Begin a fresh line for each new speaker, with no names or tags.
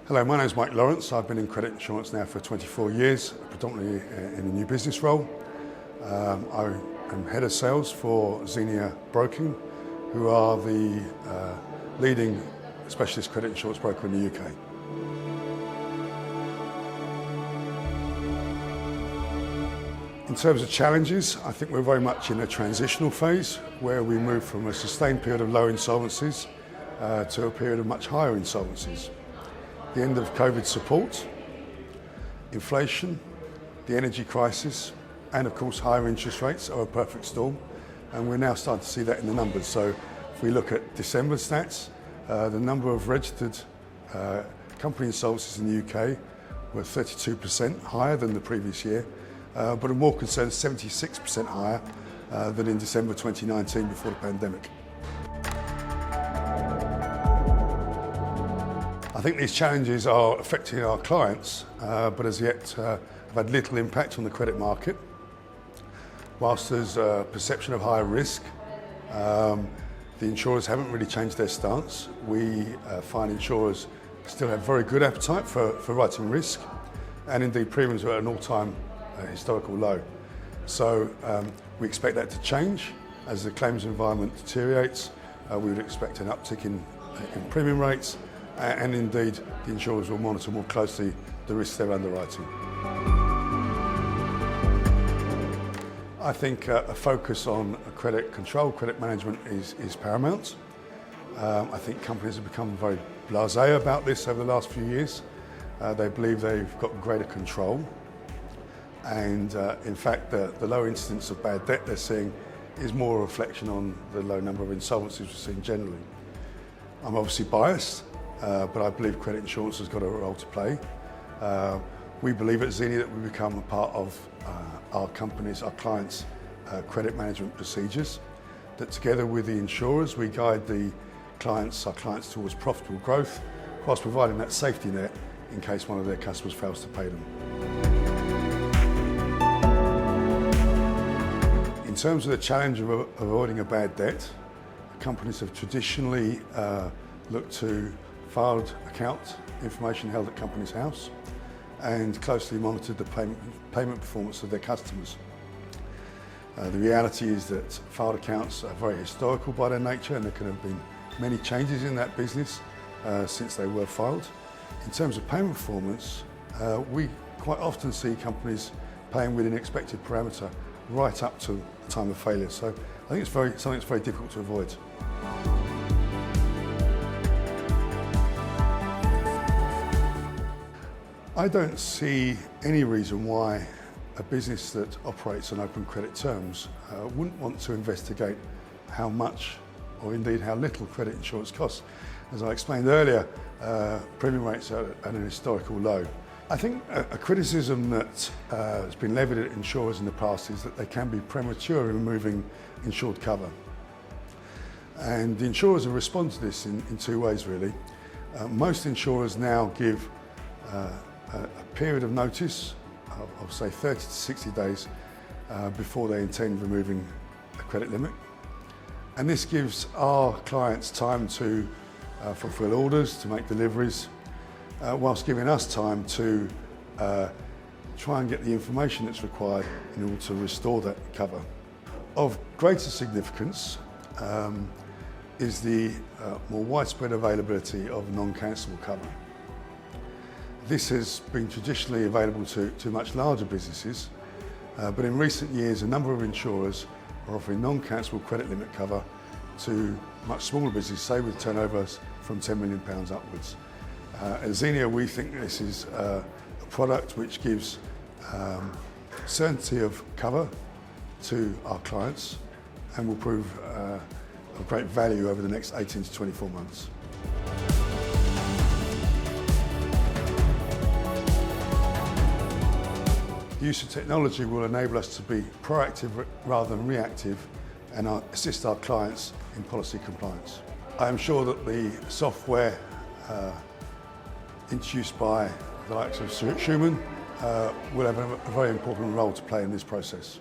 Hello, my name is Mike Lawrence. I've been in credit insurance now for 24 years, predominantly in a new business role. I am head of sales for Xenia Broking, who are the leading specialist credit insurance broker in the UK. In terms of challenges, I think we're very much in a transitional phase where we move from a sustained period of low insolvencies to a period of much higher insolvencies. The end of COVID support, inflation, the energy crisis, and of course higher interest rates are a perfect storm, and we're now starting to see that in the numbers. So if we look at December stats, the number of registered company insolvencies in the UK were 32% higher than the previous year, but of more concern, 76% higher than in December 2019 before the pandemic. I think these challenges are affecting our clients, but as yet have had little impact on the credit market. Whilst there's a perception of higher risk, the insurers haven't really changed their stance. We find insurers still have very good appetite for writing risk, and indeed premiums are at an all-time historical low. So we expect that to change as the claims environment deteriorates. We would expect an uptick in premium rates, and indeed the insurers will monitor more closely the risks they're underwriting. I think a focus on credit control, credit management is paramount. I think companies have become very blasé about this over the last few years. They believe they've got greater control, and in fact the low incidence of bad debt they're seeing is more a reflection on the low number of insolvencies we're seeing generally. I'm obviously biased, but I believe credit insurance has got a role to play. We believe at Xenia that we become a part of our company's, our clients' credit management procedures, that together with the insurers we guide our clients towards profitable growth whilst providing that safety net in case one of their customers fails to pay them. In terms of the challenge of avoiding a bad debt, companies have traditionally looked to filed account information held at company's house and closely monitored the payment performance of their customers. The reality is that filed accounts are very historical by their nature, and there can have been many changes in that business since they were filed. In terms of payment performance, we quite often see companies paying within expected parameter right up to the time of failure. So I think it's something that's very difficult to avoid. I don't see any reason why a business that operates on open credit terms wouldn't want to investigate how much or indeed how little credit insurance costs. As I explained earlier, premium rates are at an historical low. I think a criticism that has been levied at insurers in the past is that they can be premature in removing insured cover. And the insurers have responded to this in two ways really. Most insurers now give a period of notice of say 30 to 60 days before they intend removing a credit limit. And this gives our clients time to fulfil orders, to make deliveries, whilst giving us time to try and get the information that's required in order to restore that cover. Of greater significance is the more widespread availability of non-cancelable cover. This has been traditionally available to much larger businesses, but in recent years a number of insurers are offering non-cancelable credit limit cover to much smaller businesses, say with turnovers from £10 million upwards. At Xenia we think this is a product which gives certainty of cover to our clients and will prove of great value over the next 18 to 24 months. The use of technology will enable us to be proactive rather than reactive and assist our clients in policy compliance. I am sure that the software introduced by the likes of SCHUMANN will have a very important role to play in this process.